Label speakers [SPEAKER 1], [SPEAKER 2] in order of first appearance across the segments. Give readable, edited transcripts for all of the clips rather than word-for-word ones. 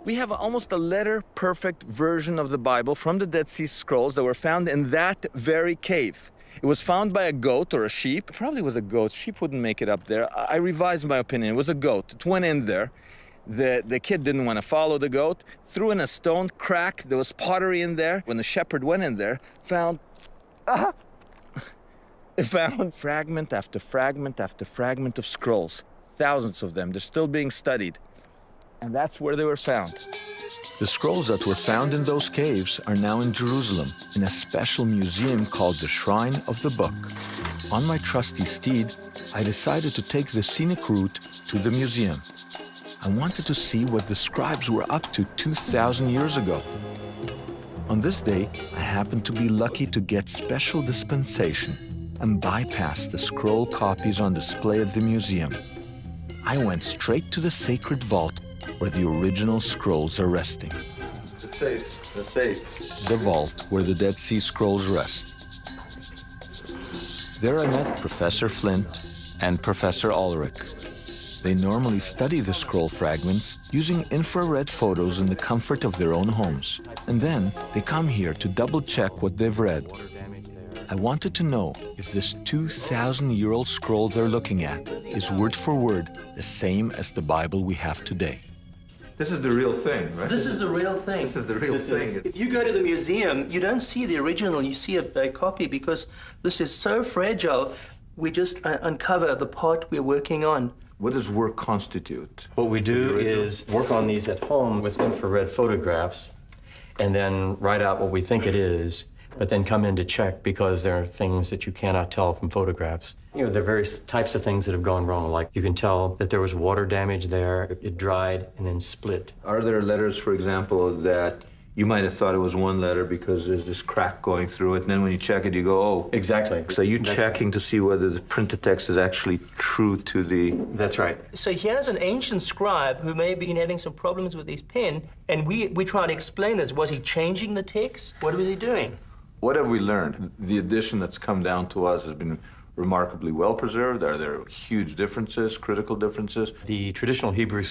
[SPEAKER 1] We have almost a letter-perfect version of the Bible from the Dead Sea Scrolls that were found in that very cave. It was found by a goat or a sheep. It probably was a goat. Sheep wouldn't make it up there. I revised my opinion. It was a goat. It went in there. The kid didn't want to follow the goat, threw in a stone crack. There was pottery in there. When the shepherd went in there, found fragment after fragment after fragment of scrolls. Thousands of them. They're still being studied. And that's where they were found.
[SPEAKER 2] The scrolls that were found in those caves are now in Jerusalem in a special museum called the Shrine of the Book. On my trusty steed, I decided to take the scenic route to the museum. I wanted to see what the scribes were up to 2,000 years ago. On this day, I happened to be lucky to get special dispensation and bypass the scroll copies on display at the museum. I went straight to the sacred vault where the original scrolls are resting.
[SPEAKER 1] The safe, the safe.
[SPEAKER 2] The vault where the Dead Sea Scrolls rest. There I met Professor Flint and Professor Ulrich. They normally study the scroll fragments using infrared photos in the comfort of their own homes. And then they come here to double-check what they've read. I wanted to know if this 2,000-year-old scroll they're looking at is word for word the same as the Bible we have today.
[SPEAKER 1] This is the real thing, right?
[SPEAKER 3] This is the real thing.
[SPEAKER 1] This is the real thing.
[SPEAKER 3] If you go to the museum, you don't see the original, you see a copy because this is so fragile. We just uncover the part we're working on.
[SPEAKER 1] What does work constitute?
[SPEAKER 4] What we do is work on these at home with infrared photographs and then write out what we think it is, but then come in to check because there are things that you cannot tell from photographs. You know, there are various types of things that have gone wrong, like you can tell that there was water damage there, it dried and then split.
[SPEAKER 1] Are there letters, for example, that you might have thought it was one letter because there's this crack going through it, and then when you check it, you go, oh.
[SPEAKER 4] Exactly.
[SPEAKER 1] So you're checking to see whether the printed text is actually true to the...
[SPEAKER 4] That's right.
[SPEAKER 3] So here's an ancient scribe who may have been having some problems with his pen, and we try to explain this. Was he changing the text? What was he doing?
[SPEAKER 1] What have we learned? The edition that's come down to us has been remarkably well preserved. Are there huge differences, critical differences?
[SPEAKER 4] The traditional Hebrew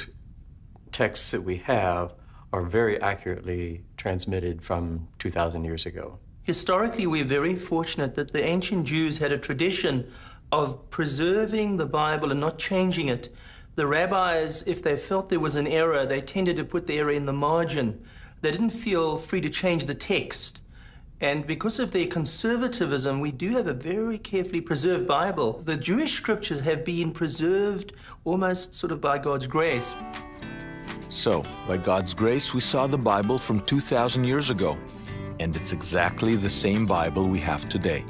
[SPEAKER 4] texts that we have are very accurately transmitted from 2,000 years ago.
[SPEAKER 3] Historically, we're very fortunate that the ancient Jews had a tradition of preserving the Bible and not changing it. The rabbis, if they felt there was an error, they tended to put the error in the margin. They didn't feel free to change the text. And because of their conservatism, we do have a very carefully preserved Bible. The Jewish scriptures have been preserved almost sort of by God's grace.
[SPEAKER 2] So, by God's grace, we saw the Bible from 2,000 years ago. And it's exactly the same Bible we have today.